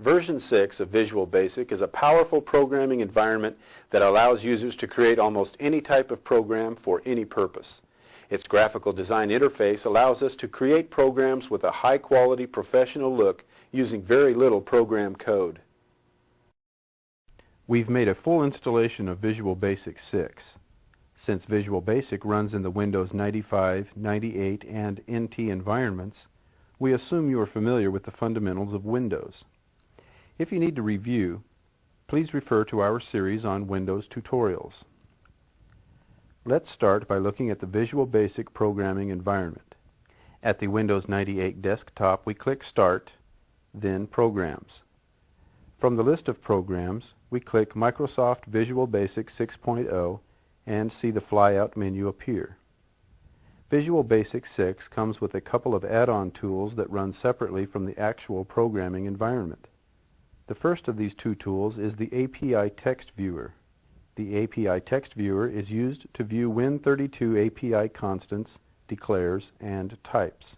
Version 6 of Visual Basic is a powerful programming environment that allows users to create almost any type of program for any purpose. Its graphical design interface allows us to create programs with a high-quality professional look using very little program code. We've made a full installation of Visual Basic 6. Since Visual Basic runs in the Windows 95, 98, and NT environments, we assume you are familiar with the fundamentals of Windows. If you need to review, please refer to our series on Windows tutorials. Let's start by looking at the Visual Basic programming environment. At the Windows 98 desktop, we click Start, then Programs. From the list of programs, we click Microsoft Visual Basic 6.0 and see the flyout menu appear. Visual Basic 6 comes with a couple of add-on tools that run separately from the actual programming environment. The first of these two tools is the API Text Viewer. The API Text Viewer is used to view Win32 API constants, declares, and types.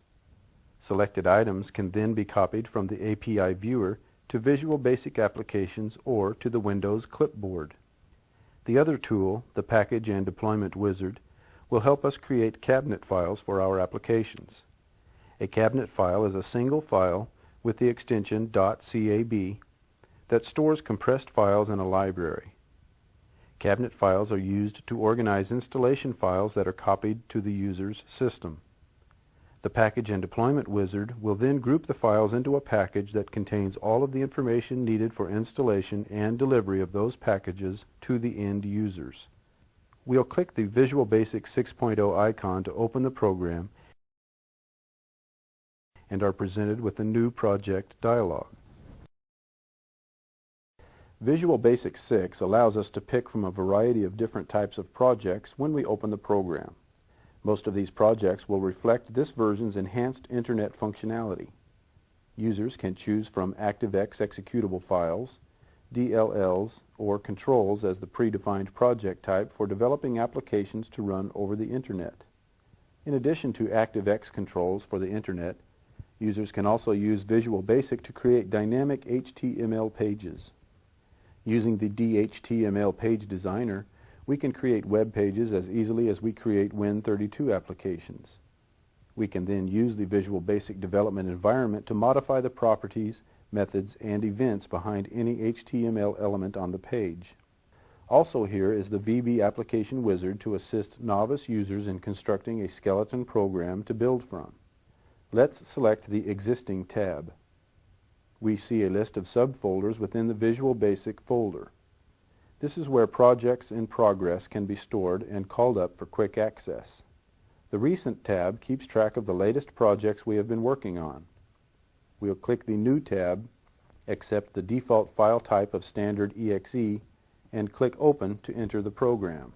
Selected items can then be copied from the API Viewer to Visual Basic applications or to the Windows clipboard. The other tool, the Package and Deployment Wizard, will help us create cabinet files for our applications. A cabinet file is a single file with the extension .cab that stores compressed files in a library. Cabinet files are used to organize installation files that are copied to the user's system. The Package and Deployment Wizard will then group the files into a package that contains all of the information needed for installation and delivery of those packages to the end users. We'll click the Visual Basic 6.0 icon to open the program and are presented with a new project dialog. Visual Basic 6 allows us to pick from a variety of different types of projects when we open the program. Most of these projects will reflect this version's enhanced Internet functionality. Users can choose from ActiveX executable files, DLLs, or controls as the predefined project type for developing applications to run over the Internet. In addition to ActiveX controls for the Internet, users can also use Visual Basic to create dynamic HTML pages. Using the DHTML page designer, we can create web pages as easily as we create Win32 applications. We can then use the Visual Basic development environment to modify the properties, methods, and events behind any HTML element on the page. Also here is the VB Application Wizard to assist novice users in constructing a skeleton program to build from. Let's select the Existing tab. We see a list of subfolders within the Visual Basic folder. This is where projects in progress can be stored and called up for quick access. The Recent tab keeps track of the latest projects we have been working on. We'll click the New tab, accept the default file type of standard exe, and click Open to enter the program.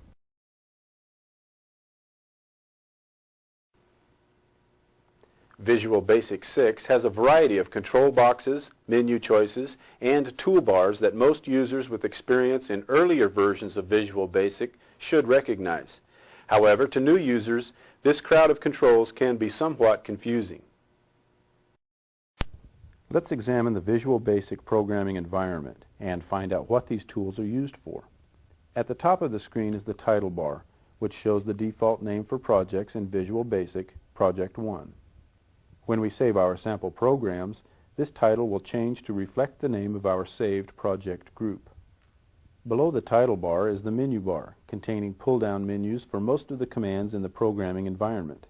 Visual Basic 6 has a variety of control boxes, menu choices, and toolbars that most users with experience in earlier versions of Visual Basic should recognize. However, to new users, this crowd of controls can be somewhat confusing. Let's examine the Visual Basic programming environment and find out what these tools are used for. At the top of the screen is the title bar, which shows the default name for projects in Visual Basic, Project 1. When we save our sample programs, this title will change to reflect the name of our saved project group. Below the title bar is the menu bar, containing pull-down menus for most of the commands in the programming environment.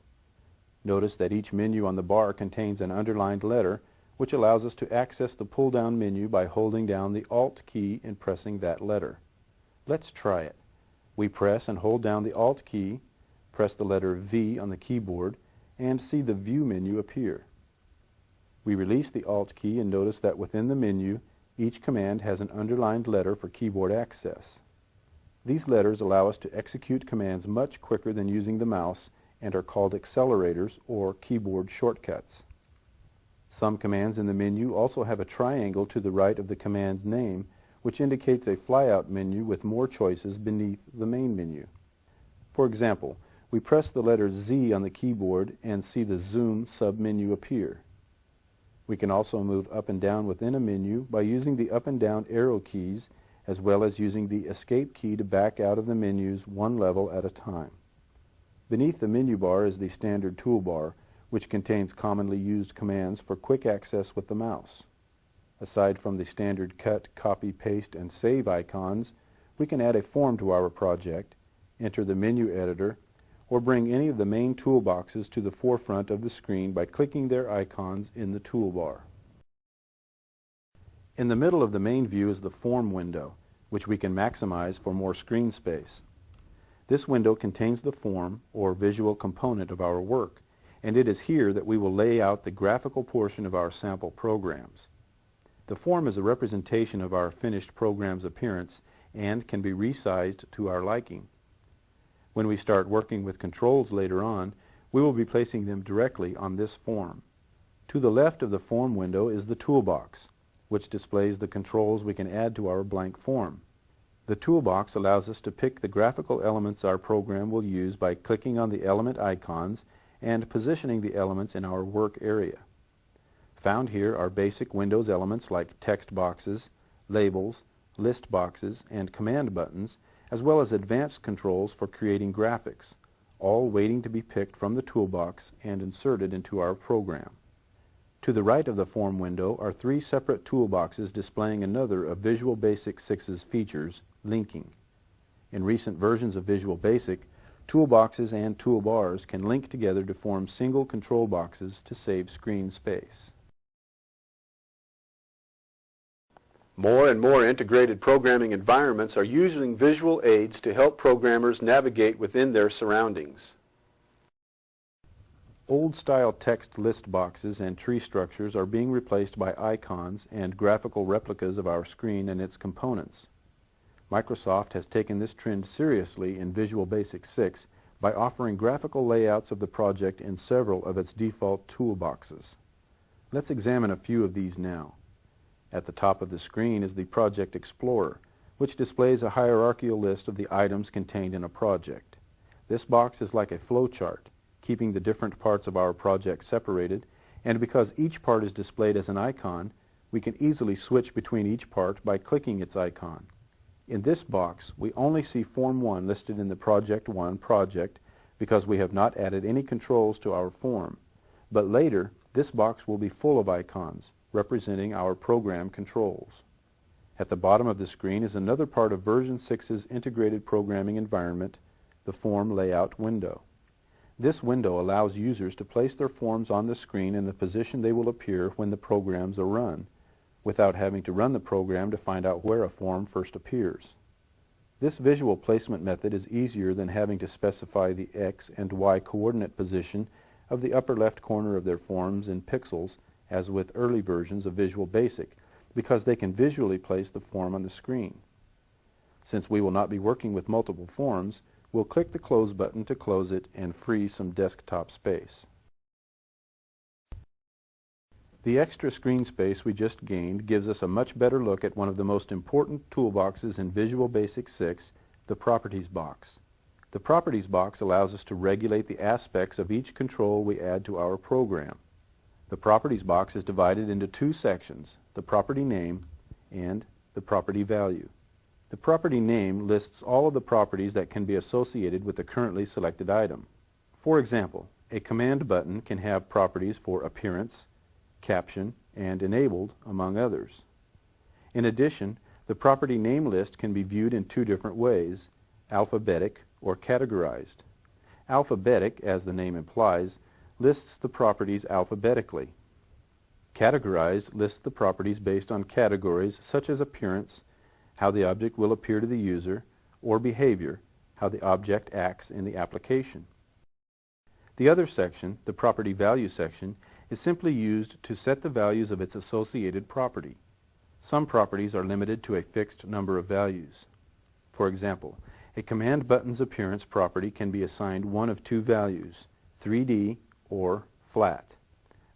Notice that each menu on the bar contains an underlined letter, which allows us to access the pull-down menu by holding down the Alt key and pressing that letter. Let's try it. We press and hold down the Alt key, press the letter V on the keyboard, and see the View menu appear. We release the Alt key and notice that within the menu, each command has an underlined letter for keyboard access. These letters allow us to execute commands much quicker than using the mouse and are called accelerators or keyboard shortcuts. Some commands in the menu also have a triangle to the right of the command name, which indicates a flyout menu with more choices beneath the main menu. For example, we press the letter Z on the keyboard and see the Zoom submenu appear. We can also move up and down within a menu by using the up and down arrow keys, as well as using the escape key to back out of the menus one level at a time. Beneath the menu bar is the standard toolbar, which contains commonly used commands for quick access with the mouse. Aside from the standard cut, copy, paste, and save icons, we can add a form to our project, enter the menu editor, or bring any of the main toolboxes to the forefront of the screen by clicking their icons in the toolbar. In the middle of the main view is the Form window, which we can maximize for more screen space. This window contains the form, or visual component of our work, and it is here that we will lay out the graphical portion of our sample programs. The form is a representation of our finished program's appearance and can be resized to our liking. When we start working with controls later on, we will be placing them directly on this form. To the left of the form window is the toolbox, which displays the controls we can add to our blank form. The toolbox allows us to pick the graphical elements our program will use by clicking on the element icons and positioning the elements in our work area. Found here are basic Windows elements like text boxes, labels, list boxes, and command buttons, as well as advanced controls for creating graphics, all waiting to be picked from the toolbox and inserted into our program. To the right of the form window are three separate toolboxes displaying another of Visual Basic 6's features, linking. In recent versions of Visual Basic, toolboxes and toolbars can link together to form single control boxes to save screen space. More and more integrated programming environments are using visual aids to help programmers navigate within their surroundings. Old-style text list boxes and tree structures are being replaced by icons and graphical replicas of our screen and its components. Microsoft has taken this trend seriously in Visual Basic 6 by offering graphical layouts of the project in several of its default toolboxes. Let's examine a few of these now. At the top of the screen is the Project Explorer, which displays a hierarchical list of the items contained in a project. This box is like a flowchart, keeping the different parts of our project separated, and because each part is displayed as an icon, we can easily switch between each part by clicking its icon. In this box, we only see Form 1 listed in the Project 1 project because we have not added any controls to our form, but later this box will be full of icons, representing our program controls. At the bottom of the screen is another part of version 6's integrated programming environment, the Form Layout window. This window allows users to place their forms on the screen in the position they will appear when the programs are run, without having to run the program to find out where a form first appears. This visual placement method is easier than having to specify the X and Y coordinate position of the upper left corner of their forms in pixels, as with early versions of Visual Basic, because they can visually place the form on the screen. Since we will not be working with multiple forms, we'll click the Close button to close it and free some desktop space. The extra screen space we just gained gives us a much better look at one of the most important toolboxes in Visual Basic 6, the Properties box. The Properties box allows us to regulate the aspects of each control we add to our program. The Properties box is divided into two sections, the property name and the property value. The property name lists all of the properties that can be associated with the currently selected item. For example, a command button can have properties for appearance, caption, and enabled, among others. In addition, the property name list can be viewed in two different ways, alphabetic or categorized. Alphabetic, as the name implies, lists the properties alphabetically. Categorized lists the properties based on categories such as appearance, how the object will appear to the user, or behavior, how the object acts in the application. The other section, the property value section, is simply used to set the values of its associated property. Some properties are limited to a fixed number of values. For example, a command button's appearance property can be assigned one of two values, 3D or flat.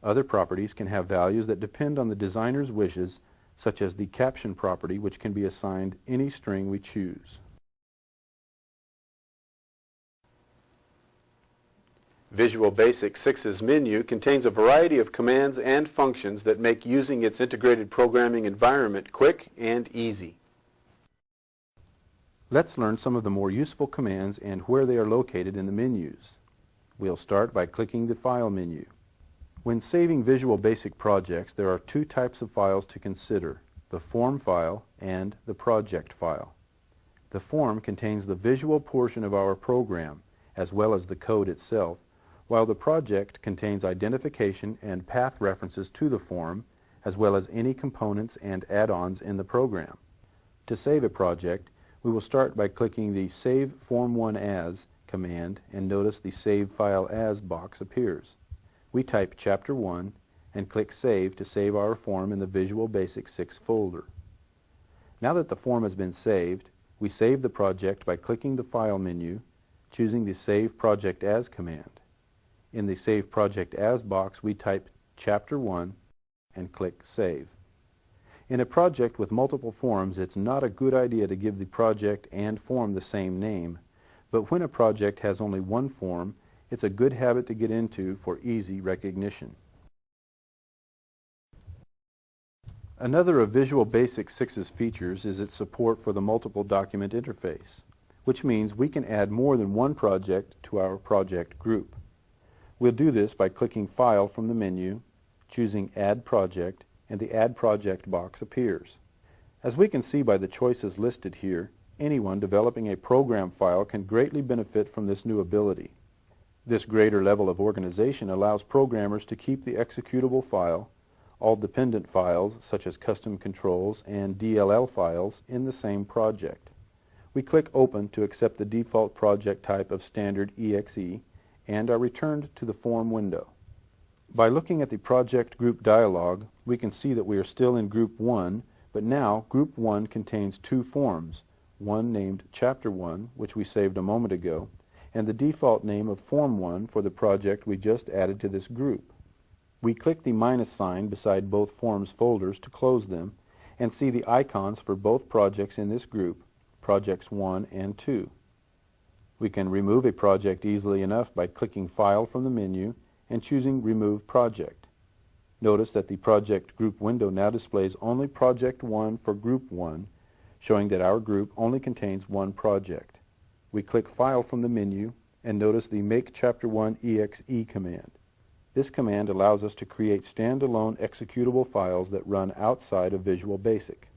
Other properties can have values that depend on the designer's wishes, such as the caption property, which can be assigned any string we choose. Visual Basic 6's menu contains a variety of commands and functions that make using its integrated programming environment quick and easy. Let's learn some of the more useful commands and where they are located in the menus. We'll start by clicking the File menu. When saving Visual Basic projects, there are two types of files to consider: the form file and the project file. The form contains the visual portion of our program, as well as the code itself, while the project contains identification and path references to the form, as well as any components and add-ons in the program. To save a project, we will start by clicking the Save Form 1 As command, and notice the Save File As box appears. We type Chapter 1 and click Save to save our form in the Visual Basic 6 folder. Now that the form has been saved, we save the project by clicking the File menu, choosing the Save Project As command. In the Save Project As box, we type Chapter 1 and click Save. In a project with multiple forms, it's not a good idea to give the project and form the same name, but when a project has only one form, it's a good habit to get into for easy recognition. Another of Visual Basic 6's features is its support for the multiple document interface, which means we can add more than one project to our project group. We'll do this by clicking File from the menu, choosing Add Project, and the Add Project box appears. As we can see by the choices listed here, anyone developing a program file can greatly benefit from this new ability. This greater level of organization allows programmers to keep the executable file, all dependent files such as custom controls and DLL files in the same project. We click Open to accept the default project type of standard EXE and are returned to the Form window. By looking at the Project Group dialog, we can see that we are still in Group 1, but now Group 1 contains two forms, one named Chapter 1, which we saved a moment ago, and the default name of Form 1 for the project we just added to this group. We click the minus sign beside both forms folders to close them and see the icons for both projects in this group, Projects 1 and 2. We can remove a project easily enough by clicking File from the menu and choosing Remove Project. Notice that the Project Group window now displays only Project 1 for Group 1, showing that our group only contains one project. We click File from the menu and notice the Make Chapter 1 EXE command. This command allows us to create standalone executable files that run outside of Visual Basic.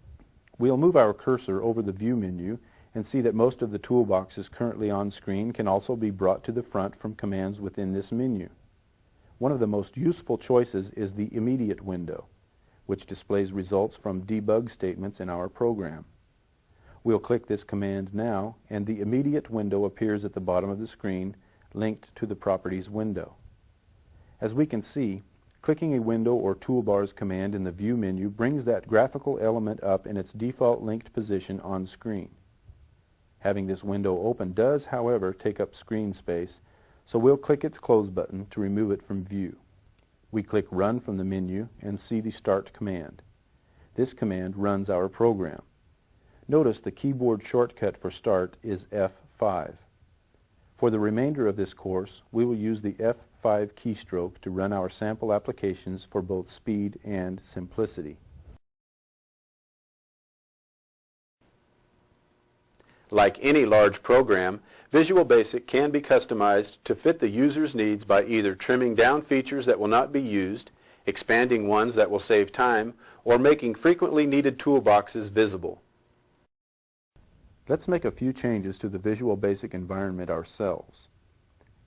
We'll move our cursor over the View menu and see that most of the toolboxes currently on screen can also be brought to the front from commands within this menu. One of the most useful choices is the Immediate window, which displays results from debug statements in our program. We'll click this command now, and the Immediate window appears at the bottom of the screen, linked to the Properties window. As we can see, clicking a window or toolbars command in the View menu brings that graphical element up in its default linked position on screen. Having this window open does, however, take up screen space, so we'll click its Close button to remove it from view. We click Run from the menu and see the Start command. This command runs our program. Notice the keyboard shortcut for Start is F5. For the remainder of this course, we will use the F5 keystroke to run our sample applications for both speed and simplicity. Like any large program, Visual Basic can be customized to fit the user's needs by either trimming down features that will not be used, expanding ones that will save time, or making frequently needed toolboxes visible. Let's make a few changes to the Visual Basic environment ourselves.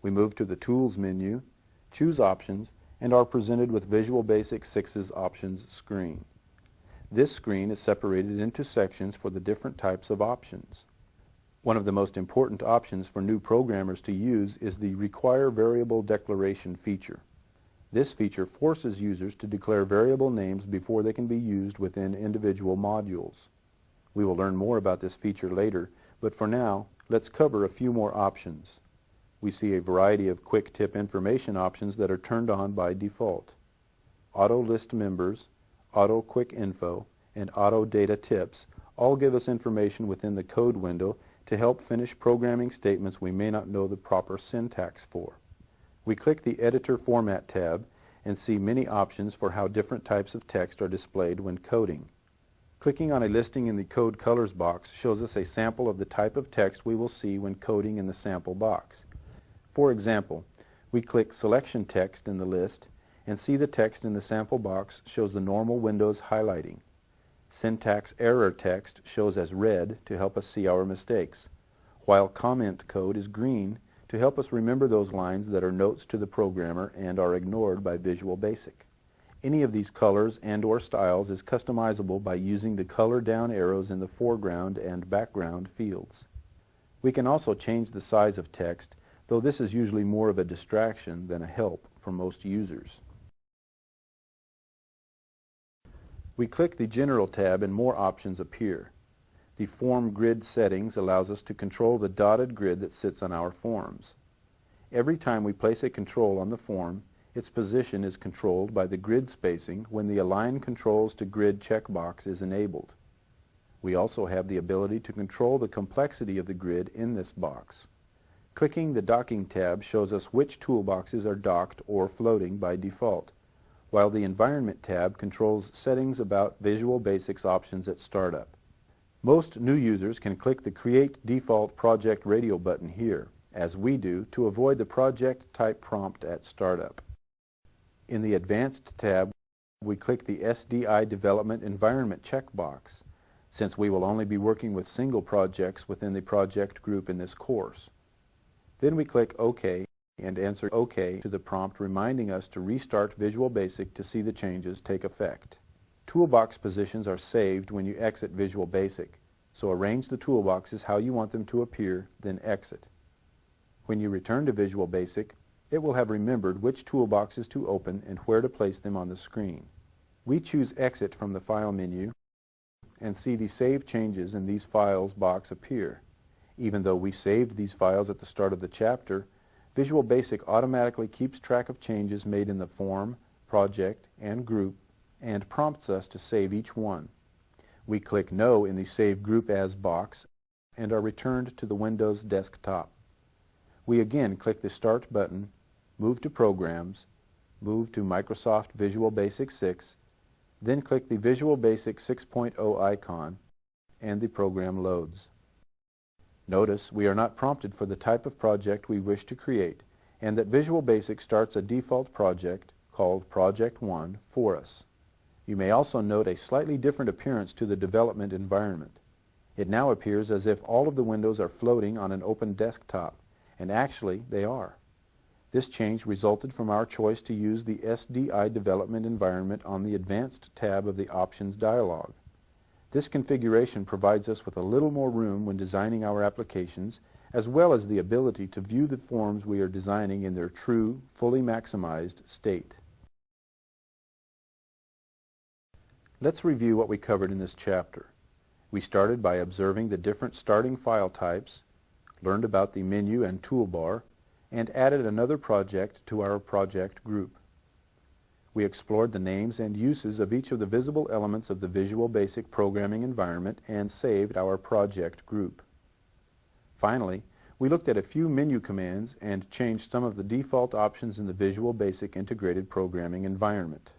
We move to the Tools menu, choose Options, and are presented with Visual Basic 6's Options screen. This screen is separated into sections for the different types of options. One of the most important options for new programmers to use is the Require Variable Declaration feature. This feature forces users to declare variable names before they can be used within individual modules. We will learn more about this feature later, but for now, let's cover a few more options. We see a variety of quick tip information options that are turned on by default. Auto List Members, Auto Quick Info, and Auto Data Tips all give us information within the code window to help finish programming statements we may not know the proper syntax for. We click the Editor Format tab and see many options for how different types of text are displayed when coding. Clicking on a listing in the Code Colors box shows us a sample of the type of text we will see when coding in the sample box. For example, we click Selection Text in the list and see the text in the sample box shows the normal Windows highlighting. Syntax error text shows as red to help us see our mistakes, while comment code is green to help us remember those lines that are notes to the programmer and are ignored by Visual Basic. Any of these colors and/or styles is customizable by using the color down arrows in the foreground and background fields. We can also change the size of text, though this is usually more of a distraction than a help for most users. We click the General tab and more options appear. The Form Grid Settings allows us to control the dotted grid that sits on our forms. Every time we place a control on the form, its position is controlled by the grid spacing when the Align Controls to Grid checkbox is enabled. We also have the ability to control the complexity of the grid in this box. Clicking the Docking tab shows us which toolboxes are docked or floating by default, while the Environment tab controls settings about Visual Basic's options at startup. Most new users can click the Create Default Project Radio button here, as we do, to avoid the project type prompt at startup. In the Advanced tab, we click the SDI Development Environment checkbox, since we will only be working with single projects within the project group in this course. Then we click OK and answer OK to the prompt reminding us to restart Visual Basic to see the changes take effect. Toolbox positions are saved when you exit Visual Basic, so arrange the toolboxes how you want them to appear, then exit. When you return to Visual Basic, it will have remembered which toolboxes to open and where to place them on the screen. We choose Exit from the File menu and see the Save Changes in these files box appear. Even though we saved these files at the start of the chapter, Visual Basic automatically keeps track of changes made in the form, project, and group and prompts us to save each one. We click No in the Save Group As box and are returned to the Windows desktop. We again click the Start button, move to Programs, move to Microsoft Visual Basic 6, then click the Visual Basic 6.0 icon, and the program loads. Notice we are not prompted for the type of project we wish to create, and that Visual Basic starts a default project called Project 1 for us. You may also note a slightly different appearance to the development environment. It now appears as if all of the windows are floating on an open desktop, and actually they are. This change resulted from our choice to use the SDI development environment on the Advanced tab of the Options dialog. This configuration provides us with a little more room when designing our applications, as well as the ability to view the forms we are designing in their true, fully maximized state. Let's review what we covered in this chapter. We started by observing the different starting file types, learned about the menu and toolbar, and added another project to our project group. We explored the names and uses of each of the visible elements of the Visual Basic programming environment and saved our project group. Finally, we looked at a few menu commands and changed some of the default options in the Visual Basic integrated programming environment.